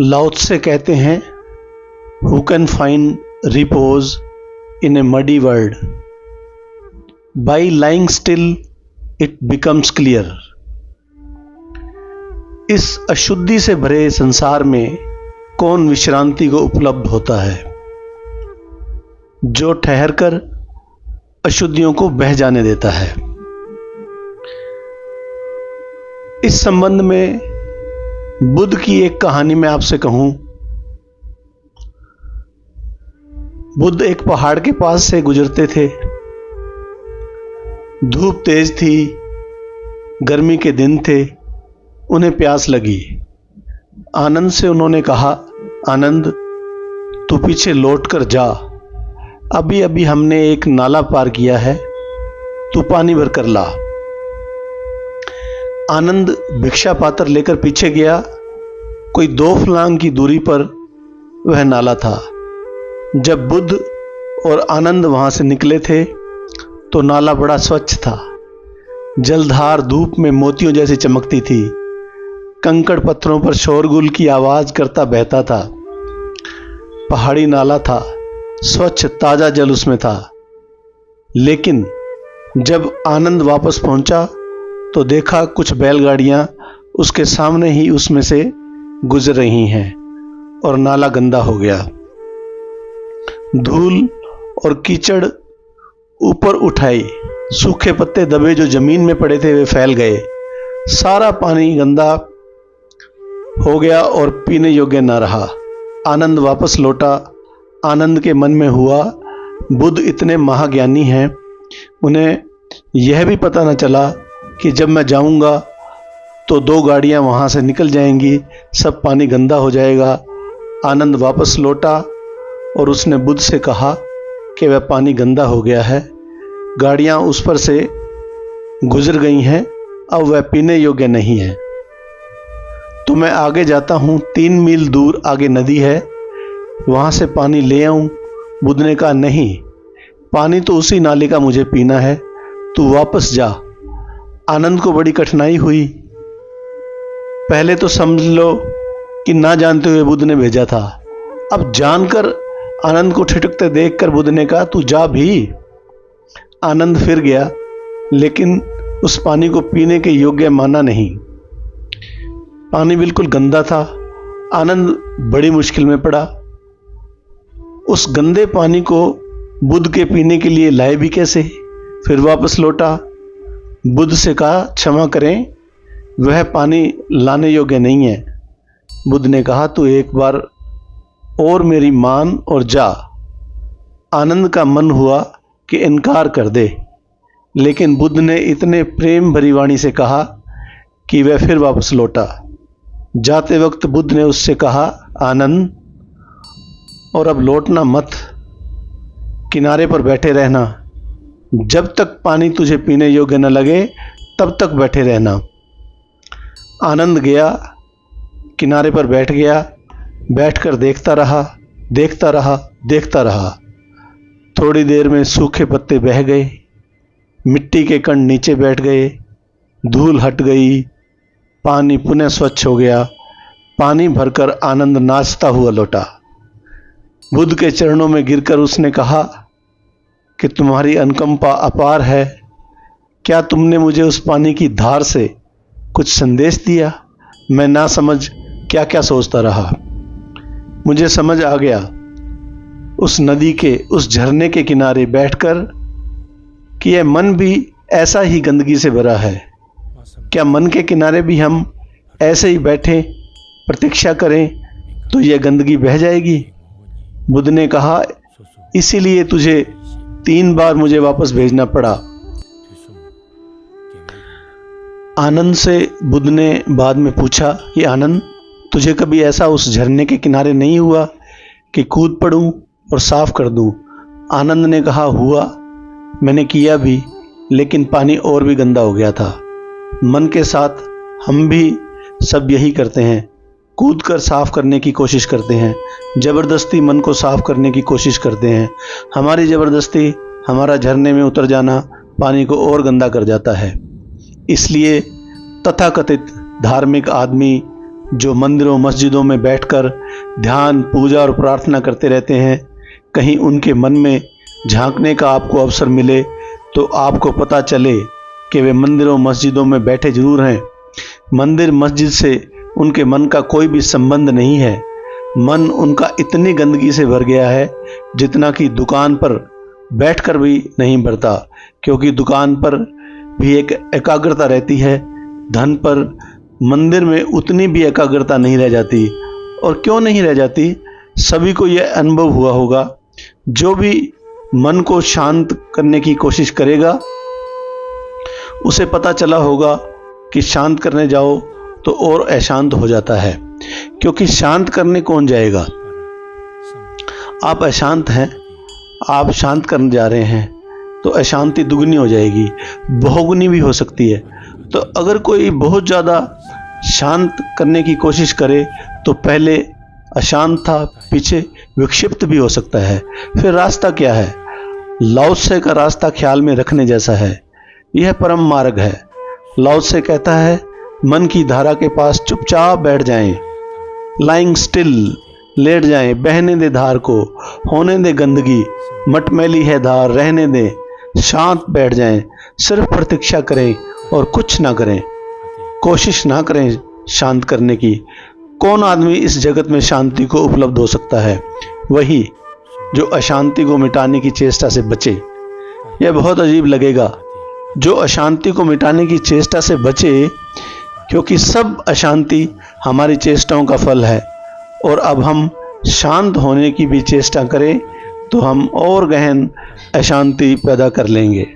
लाओ त्से कहते हैं, who can find repose in A muddy world, by lying still it becomes clear. इस अशुद्धि से भरे संसार में कौन विश्रांति को उपलब्ध होता है? जो ठहरकर अशुद्धियों को बह जाने देता है। इस संबंध में बुद्ध की एक कहानी मैं आपसे कहूं। बुद्ध एक पहाड़ के पास से गुजरते थे। धूप तेज थी, गर्मी के दिन थे, उन्हें प्यास लगी। आनंद से उन्होंने कहा, आनंद तू पीछे लौट कर जा, अभी अभी हमने एक नाला पार किया है, तू पानी भर कर ला। आनंद भिक्षा पात्र लेकर पीछे गया। कोई 2 फलांग की दूरी पर वह नाला था। जब बुद्ध और आनंद वहां से निकले थे तो नाला बड़ा स्वच्छ था। जलधार धूप में मोतियों जैसी चमकती थी। कंकड़ पत्थरों पर शोरगुल की आवाज करता बहता था। पहाड़ी नाला था, स्वच्छ ताजा जल उसमें था। लेकिन जब आनंद वापस पहुंचा तो देखा कुछ बैलगाड़ियां उसके सामने ही उसमें से गुजर रही हैं और नाला गंदा हो गया। धूल और कीचड़ ऊपर उठाई, सूखे पत्ते दबे जो जमीन में पड़े थे वे फैल गए। सारा पानी गंदा हो गया और पीने योग्य न रहा। आनंद वापस लौटा। आनंद के मन में हुआ, बुद्ध इतने महाज्ञानी हैं, उन्हें यह भी पता न चला कि जब मैं जाऊंगा तो 2 गाड़ियां वहां से निकल जाएंगी, सब पानी गंदा हो जाएगा। आनंद वापस लौटा और उसने बुद्ध से कहा कि वह पानी गंदा हो गया है, गाड़ियां उस पर से गुजर गई हैं, अब वह पीने योग्य नहीं है। तो मैं आगे जाता हूं, 3 मील दूर आगे नदी है, वहां से पानी ले आऊं। बुद्ध ने कहा, नहीं, पानी तो उसी नाले का मुझे पीना है, तू वापस जा। आनंद को बड़ी कठिनाई हुई। पहले तो समझ लो कि ना जानते हुए बुद्ध ने भेजा था। अब जानकर आनंद को ठिठकते देखकर बुद्ध ने कहा, तू जा भी। आनंद फिर गया, लेकिन उस पानी को पीने के योग्य माना नहीं। पानी बिल्कुल गंदा था। आनंद बड़ी मुश्किल में पड़ा। उस गंदे पानी को बुद्ध के पीने के लिए लाए भी कैसे? फिर वापस लौटा। बुद्ध से कहा, क्षमा करें, वह पानी लाने योग्य नहीं है। बुद्ध ने कहा, तू एक बार और मेरी मान और जा। आनंद का मन हुआ कि इनकार कर दे, लेकिन बुद्ध ने इतने प्रेम भरी वाणी से कहा कि वह फिर वापस लौटा। जाते वक्त बुद्ध ने उससे कहा, आनंद, और अब लौटना मत, किनारे पर बैठे रहना। जब तक पानी तुझे पीने योग्य न लगे तब तक बैठे रहना। आनंद गया, किनारे पर बैठ गया। बैठकर देखता रहा, देखता रहा, देखता रहा। थोड़ी देर में सूखे पत्ते बह गए, मिट्टी के कण नीचे बैठ गए, धूल हट गई, पानी पुनः स्वच्छ हो गया। पानी भरकर आनंद नाचता हुआ लौटा। बुद्ध के चरणों में गिरकर उसने कहा कि तुम्हारी अनुकंपा अपार है, क्या तुमने मुझे उस पानी की धार से कुछ संदेश दिया? मैं ना समझ क्या क्या सोचता रहा। मुझे समझ आ गया उस नदी के, उस झरने के किनारे बैठकर कि यह मन भी ऐसा ही गंदगी से भरा है। क्या मन के किनारे भी हम ऐसे ही बैठे प्रतीक्षा करें तो यह गंदगी बह जाएगी? बुद्ध ने कहा, इसीलिए तुझे 3 बार मुझे वापस भेजना पड़ा। आनंद से बुद्ध ने बाद में पूछा कि आनंद, तुझे कभी ऐसा उस झरने के किनारे नहीं हुआ कि कूद पड़ूं और साफ कर दूं? आनंद ने कहा, हुआ, मैंने किया भी, लेकिन पानी और भी गंदा हो गया था। मन के साथ हम भी सब यही करते हैं, कूद कर साफ करने की कोशिश करते हैं, ज़बरदस्ती मन को साफ करने की कोशिश करते हैं। हमारी ज़बरदस्ती, हमारा झरने में उतर जाना पानी को और गंदा कर जाता है। इसलिए तथाकथित धार्मिक आदमी जो मंदिरों मस्जिदों में बैठकर ध्यान, पूजा और प्रार्थना करते रहते हैं, कहीं उनके मन में झांकने का आपको अवसर मिले तो आपको पता चले कि वे मंदिरों मस्जिदों में बैठे जरूर हैं। मंदिर मस्जिद से उनके मन का कोई भी संबंध नहीं है। मन उनका इतनी गंदगी से भर गया है जितना कि दुकान पर बैठकर भी नहीं भरता, क्योंकि दुकान पर भी एक एकाग्रता रहती है, धन पर मंदिर में उतनी भी एकाग्रता नहीं रह जाती। और क्यों नहीं रह जाती? सभी को यह अनुभव हुआ होगा, जो भी मन को शांत करने की कोशिश करेगा उसे पता चला होगा कि शांत करने जाओ तो और अशांत हो जाता है, क्योंकि शांत करने कौन जाएगा? आप अशांत हैं, आप शांत करने जा रहे हैं तो अशांति दुगनी हो जाएगी, बहुगुनी भी हो सकती है। तो अगर कोई बहुत ज़्यादा शांत करने की कोशिश करे तो पहले अशांत था, पीछे विक्षिप्त भी हो सकता है। फिर रास्ता क्या है? लाओ त्से का रास्ता ख्याल में रखने जैसा है। यह परम मार्ग है। लाओ त्से कहता है, मन की धारा के पास चुपचाप बैठ जाएं, लाइंग स्टिल, लेट जाएं, बहने दे धार को, होने दे गंदगी, मटमैली है धार, रहने दें, शांत बैठ जाएं, सिर्फ प्रतीक्षा करें और कुछ ना करें, कोशिश ना करें शांत करने की। कौन आदमी इस जगत में शांति को उपलब्ध हो सकता है? वही जो अशांति को मिटाने की चेष्टा से बचे। यह बहुत अजीब लगेगा, जो अशांति को मिटाने की चेष्टा से बचे, क्योंकि सब अशांति हमारी चेष्टाओं का फल है। और अब हम शांत होने की भी चेष्टा करें तो हम और गहन अशांति पैदा कर लेंगे।